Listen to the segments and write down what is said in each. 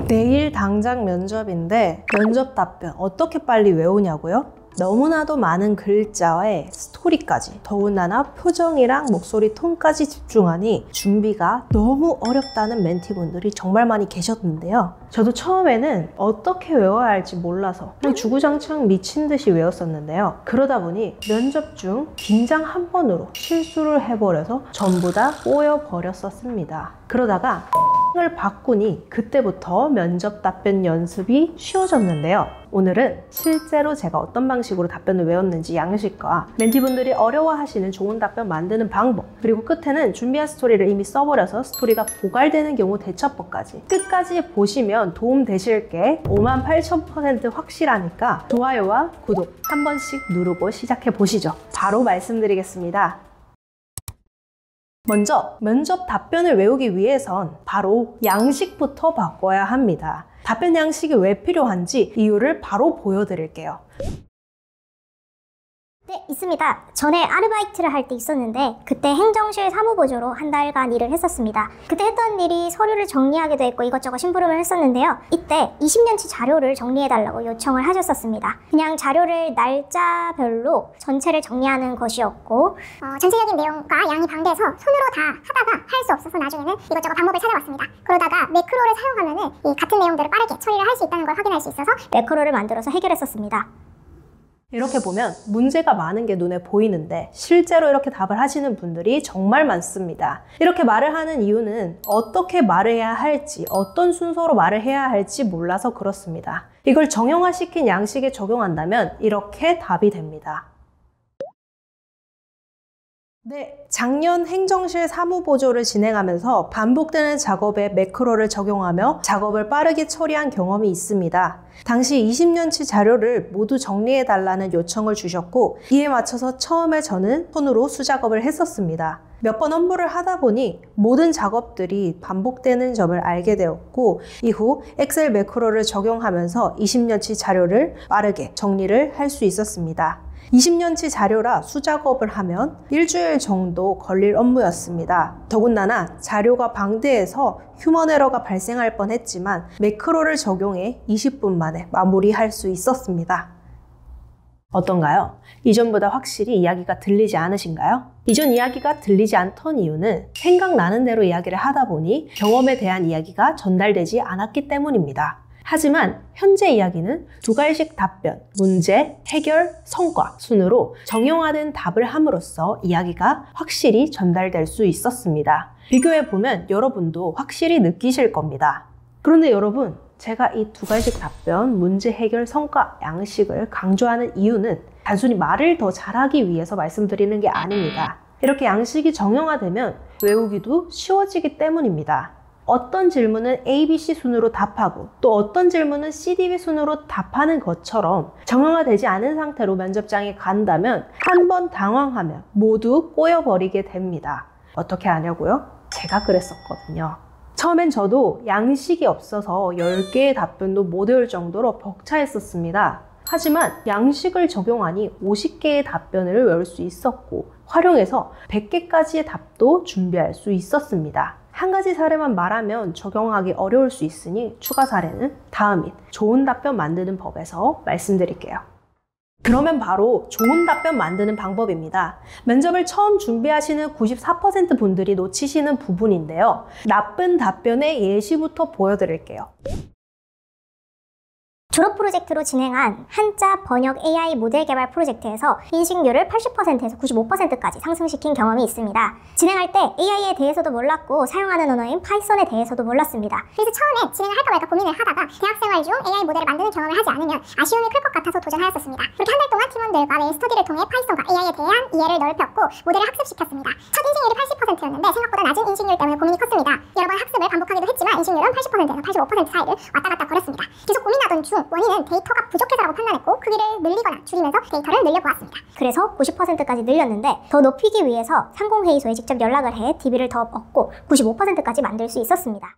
내일 당장 면접인데 면접 답변 어떻게 빨리 외우냐고요? 너무나도 많은 글자에 스토리까지, 더군다나 표정이랑 목소리 톤까지 집중하니 준비가 너무 어렵다는 멘티분들이 정말 많이 계셨는데요. 저도 처음에는 어떻게 외워야 할지 몰라서 그냥 주구장창 미친 듯이 외웠었는데요. 그러다 보니 면접 중 긴장 한 번으로 실수를 해버려서 전부 다 꼬여버렸었습니다. 그러다가 을 바꾸니 그때부터 면접 답변 연습이 쉬워졌는데요. 오늘은 실제로 제가 어떤 방식으로 답변을 외웠는지 양식과 멘티분들이 어려워하시는 좋은 답변 만드는 방법, 그리고 끝에는 준비한 스토리를 이미 써버려서 스토리가 고갈되는 경우 대처법까지 끝까지 보시면 도움 되실 게 58,000% 확실하니까 좋아요와 구독 한 번씩 누르고 시작해 보시죠. 바로 말씀드리겠습니다. 먼저 면접 답변을 외우기 위해선 바로 양식부터 바꿔야 합니다. 답변 양식이 왜 필요한지 이유를 바로 보여드릴게요. 네, 있습니다. 전에 아르바이트를 할 때 있었는데 그때 행정실 사무보조로 한 달간 일을 했었습니다. 그때 했던 일이 서류를 정리하기도 했고 이것저것 심부름을 했었는데요. 이때 20년치 자료를 정리해달라고 요청을 하셨었습니다. 그냥 자료를 날짜별로 전체를 정리하는 것이었고 전체적인 내용과 양이 방대해서 손으로 다 하다가 할 수 없어서 나중에는 이것저것 방법을 찾아봤습니다. 그러다가 매크로를 사용하면 이 같은 내용들을 빠르게 처리를 할 수 있다는 걸 확인할 수 있어서 매크로를 만들어서 해결했었습니다. 이렇게 보면 문제가 많은 게 눈에 보이는데 실제로 이렇게 답을 하시는 분들이 정말 많습니다. 이렇게 말을 하는 이유는 어떻게 말을 해야 할지, 어떤 순서로 말을 해야 할지 몰라서 그렇습니다. 이걸 정형화시킨 양식에 적용한다면 이렇게 답이 됩니다. 네, 작년 행정실 사무보조를 진행하면서 반복되는 작업에 매크로를 적용하며 작업을 빠르게 처리한 경험이 있습니다. 당시 20년치 자료를 모두 정리해달라는 요청을 주셨고 이에 맞춰서 처음에 저는 손으로 수작업을 했었습니다. 몇 번 업무를 하다 보니 모든 작업들이 반복되는 점을 알게 되었고 이후 엑셀 매크로를 적용하면서 20년치 자료를 빠르게 정리를 할 수 있었습니다. 20년치 자료라 수작업을 하면 일주일 정도 걸릴 업무였습니다. 더군다나 자료가 방대해서 휴먼 에러가 발생할 뻔했지만 매크로를 적용해 20분 만에 마무리할 수 있었습니다. 어떤가요? 이전보다 확실히 이야기가 들리지 않으신가요? 이전 이야기가 들리지 않던 이유는 생각나는 대로 이야기를 하다 보니 경험에 대한 이야기가 전달되지 않았기 때문입니다. 하지만 현재 이야기는 두 가지씩 답변, 문제, 해결, 성과 순으로 정형화된 답을 함으로써 이야기가 확실히 전달될 수 있었습니다. 비교해보면 여러분도 확실히 느끼실 겁니다. 그런데 여러분, 제가 이 두 가지씩 답변, 문제, 해결, 성과, 양식을 강조하는 이유는 단순히 말을 더 잘하기 위해서 말씀드리는 게 아닙니다. 이렇게 양식이 정형화되면 외우기도 쉬워지기 때문입니다. 어떤 질문은 A, B, C 순으로 답하고 또 어떤 질문은 C, D, B 순으로 답하는 것처럼 정형화되지 않은 상태로 면접장에 간다면 한 번 당황하면 모두 꼬여버리게 됩니다. 어떻게 하냐고요? 제가 그랬었거든요. 처음엔 저도 양식이 없어서 10개의 답변도 못 외울 정도로 벅차했었습니다. 하지만 양식을 적용하니 50개의 답변을 외울 수 있었고 활용해서 100개까지의 답도 준비할 수 있었습니다. 한 가지 사례만 말하면 적용하기 어려울 수 있으니 추가 사례는 다음인 좋은 답변 만드는 법에서 말씀드릴게요. 그러면 바로 좋은 답변 만드는 방법입니다. 면접을 처음 준비하시는 94% 분들이 놓치시는 부분인데요. 나쁜 답변의 예시부터 보여드릴게요. 졸업 프로젝트로 진행한 한자 번역 AI 모델 개발 프로젝트에서 인식률을 80%에서 95%까지 상승시킨 경험이 있습니다. 진행할 때 AI에 대해서도 몰랐고 사용하는 언어인 파이썬에 대해서도 몰랐습니다. 그래서 처음에 진행을 할까 말까 고민을 하다가 대학생활 중 AI 모델을 만드는 경험을 하지 않으면 아쉬움이 클 것 같아서 도전하였었습니다. 그렇게 한 달 동안 팀원들과 매일 스터디를 통해 파이썬과 AI에 대한 이해를 넓혔고 모델을 학습시켰습니다. 첫 인식률이 80%였는데 생각보다 낮은 인식률 때문에 고민이 컸습니다. 여러 번 학습을 반복하기도 했지만 인식률은 80%에서 85% 사이를 왔다 갔다 거렸습니다. 계속 고민하던 중 원인은 데이터가 부족해서라고 판단했고 크기를 늘리거나 줄이면서 데이터를 늘려보았습니다. 그래서 90%까지 늘렸는데 더 높이기 위해서 상공회의소에 직접 연락을 해 DB를 더 얻고 95%까지 만들 수 있었습니다.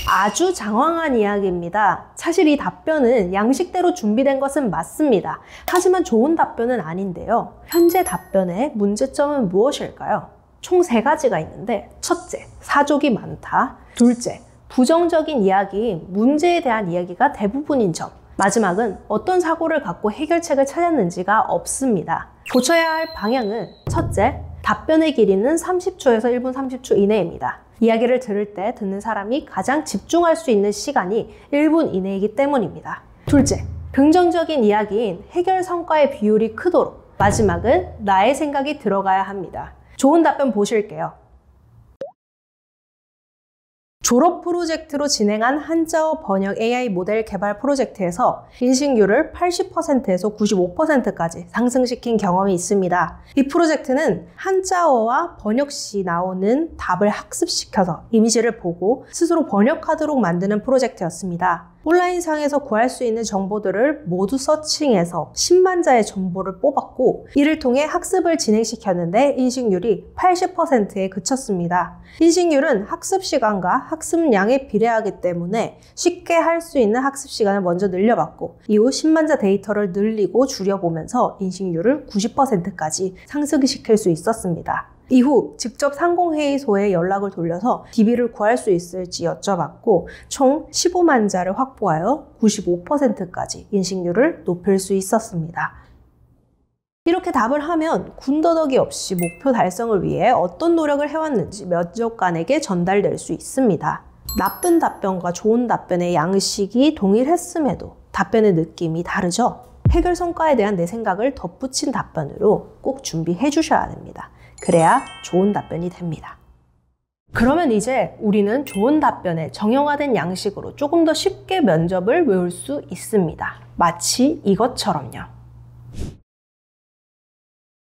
아주 장황한 이야기입니다. 사실 이 답변은 양식대로 준비된 것은 맞습니다. 하지만 좋은 답변은 아닌데요. 현재 답변의 문제점은 무엇일까요? 총 3가지가 있는데 첫째, 사족이 많다. 둘째, 부정적인 이야기인 문제에 대한 이야기가 대부분인 점. 마지막은 어떤 사고를 갖고 해결책을 찾았는지가 없습니다. 고쳐야 할 방향은 첫째, 답변의 길이는 30초에서 1분 30초 이내입니다. 이야기를 들을 때 듣는 사람이 가장 집중할 수 있는 시간이 1분 이내이기 때문입니다. 둘째, 긍정적인 이야기인 해결 성과의 비율이 크도록. 마지막은 나의 생각이 들어가야 합니다. 좋은 답변 보실게요. 졸업 프로젝트로 진행한 한자어 번역 AI 모델 개발 프로젝트에서 인식률을 80%에서 95%까지 상승시킨 경험이 있습니다. 이 프로젝트는 한자어와 번역 시 나오는 답을 학습시켜서 이미지를 보고 스스로 번역하도록 만드는 프로젝트였습니다. 온라인상에서 구할 수 있는 정보들을 모두 서칭해서 10만 자의 정보를 뽑았고 이를 통해 학습을 진행시켰는데 인식률이 80%에 그쳤습니다. 인식률은 학습 시간과 학습량에 비례하기 때문에 쉽게 할 수 있는 학습 시간을 먼저 늘려봤고 이후 10만 자 데이터를 늘리고 줄여보면서 인식률을 90%까지 상승시킬 수 있었습니다. 이후 직접 상공회의소에 연락을 돌려서 DB를 구할 수 있을지 여쭤봤고 총 15만 자를 확보하여 95%까지 인식률을 높일 수 있었습니다. 이렇게 답을 하면 군더더기 없이 목표 달성을 위해 어떤 노력을 해왔는지 면접관에게 전달될 수 있습니다. 나쁜 답변과 좋은 답변의 양식이 동일했음에도 답변의 느낌이 다르죠? 해결 성과에 대한 내 생각을 덧붙인 답변으로 꼭 준비해 주셔야 됩니다. 그래야 좋은 답변이 됩니다. 그러면 이제 우리는 좋은 답변의 정형화된 양식으로 조금 더 쉽게 면접을 외울 수 있습니다. 마치 이것처럼요.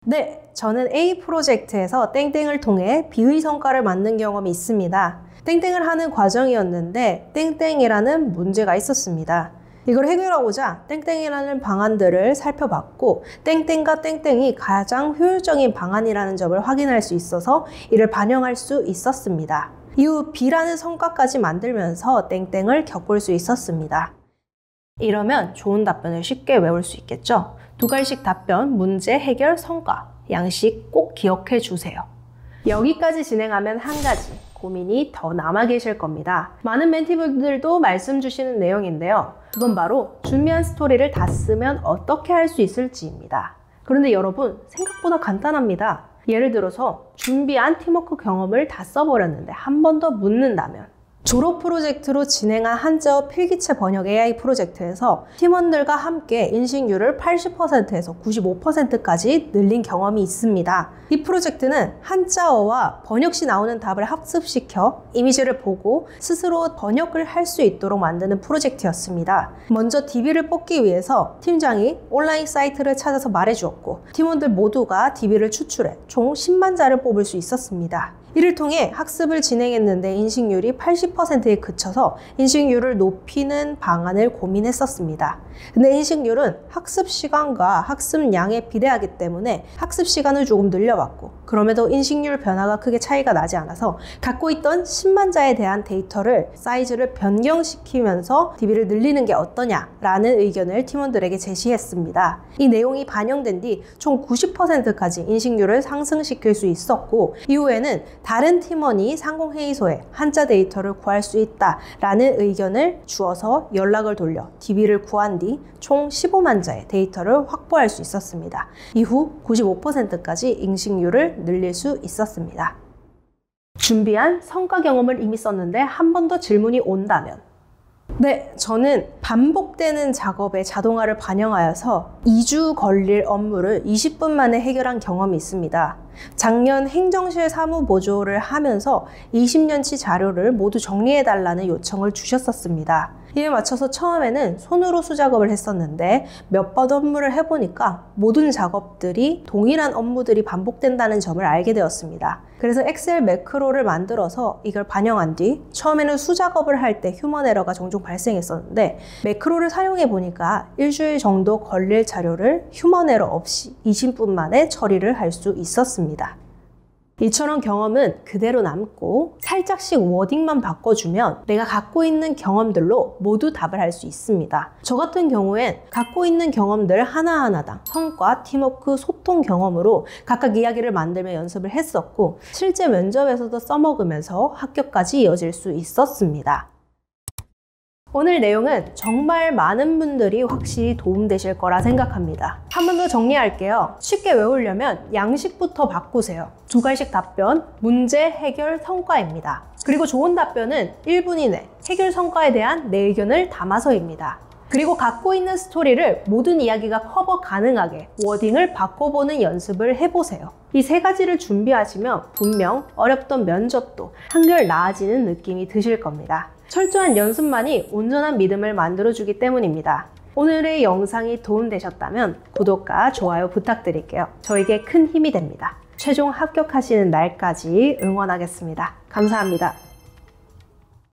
네, 저는 A 프로젝트에서 땡땡을 통해 비의 성과를 만든 경험이 있습니다. 땡땡을 하는 과정이었는데 땡땡이라는 문제가 있었습니다. 이걸 해결하고자 땡땡이라는 방안들을 살펴봤고 땡땡과 땡땡이 가장 효율적인 방안이라는 점을 확인할 수 있어서 이를 반영할 수 있었습니다. 이후 B라는 성과까지 만들면서 땡땡을 겪을 수 있었습니다. 이러면 좋은 답변을 쉽게 외울 수 있겠죠? 두 가지씩 답변, 문제, 해결, 성과, 양식 꼭 기억해 주세요. 여기까지 진행하면 한 가지 고민이 더 남아 계실 겁니다. 많은 멘티분들도 말씀 주시는 내용인데요. 그건 바로 준비한 스토리를 다 쓰면 어떻게 할 수 있을지입니다. 그런데 여러분, 생각보다 간단합니다. 예를 들어서 준비한 팀워크 경험을 다 써버렸는데 한 번 더 묻는다면 졸업 프로젝트로 진행한 한자어 필기체 번역 AI 프로젝트에서 팀원들과 함께 인식률을 80%에서 95%까지 늘린 경험이 있습니다. 이 프로젝트는 한자어와 번역 시 나오는 답을 학습시켜 이미지를 보고 스스로 번역을 할 수 있도록 만드는 프로젝트였습니다. 먼저 DB를 뽑기 위해서 팀장이 온라인 사이트를 찾아서 말해주었고 팀원들 모두가 DB를 추출해 총 10만 자를 뽑을 수 있었습니다. 이를 통해 학습을 진행했는데 인식률이 80%에 그쳐서 인식률을 높이는 방안을 고민했었습니다. 근데 인식률은 학습 시간과 학습량에 비례하기 때문에 학습 시간을 조금 늘려봤고 그럼에도 인식률 변화가 크게 차이가 나지 않아서 갖고 있던 10만 자에 대한 데이터를 사이즈를 변경시키면서 DB를 늘리는 게 어떠냐라는 의견을 팀원들에게 제시했습니다. 이 내용이 반영된 뒤 총 90%까지 인식률을 상승시킬 수 있었고 이후에는 다른 팀원이 상공회의소에 한자 데이터를 구할 수 있다라는 의견을 주어서 연락을 돌려 DB를 구한 뒤 총 15만 자의 데이터를 확보할 수 있었습니다. 이후 95%까지 인식률을 늘릴 수 있었습니다. 준비한 성과 경험을 이미 썼는데 한 번 더 질문이 온다면 네, 저는 반복되는 작업에 자동화를 반영하여서 2주 걸릴 업무를 20분 만에 해결한 경험이 있습니다. 작년 행정실 사무보조를 하면서 20년치 자료를 모두 정리해달라는 요청을 주셨었습니다. 이에 맞춰서 처음에는 손으로 수작업을 했었는데 몇 번 업무를 해보니까 모든 작업들이 동일한 업무들이 반복된다는 점을 알게 되었습니다. 그래서 엑셀 매크로를 만들어서 이걸 반영한 뒤 처음에는 수작업을 할 때 휴먼 에러가 종종 발생했었는데 매크로를 사용해 보니까 일주일 정도 걸릴 자료를 휴먼 에러 없이 20분 만에 처리를 할 수 있었습니다. 이처럼 경험은 그대로 남고 살짝씩 워딩만 바꿔주면 내가 갖고 있는 경험들로 모두 답을 할 수 있습니다. 저 같은 경우엔 갖고 있는 경험들 하나하나당 성과, 팀워크, 소통 경험으로 각각 이야기를 만들며 연습을 했었고 실제 면접에서도 써먹으면서 합격까지 이어질 수 있었습니다. 오늘 내용은 정말 많은 분들이 확실히 도움되실 거라 생각합니다. 한 번 더 정리할게요. 쉽게 외우려면 양식부터 바꾸세요. 두 가지씩 답변, 문제, 해결, 성과입니다. 그리고 좋은 답변은 1분 이내, 해결 성과에 대한 내 의견을 담아서입니다. 그리고 갖고 있는 스토리를 모든 이야기가 커버 가능하게 워딩을 바꿔보는 연습을 해보세요. 이 세 가지를 준비하시면 분명 어렵던 면접도 한결 나아지는 느낌이 드실 겁니다. 철저한 연습만이 온전한 믿음을 만들어주기 때문입니다. 오늘의 영상이 도움되셨다면 구독과 좋아요 부탁드릴게요. 저에게 큰 힘이 됩니다. 최종 합격하시는 날까지 응원하겠습니다. 감사합니다.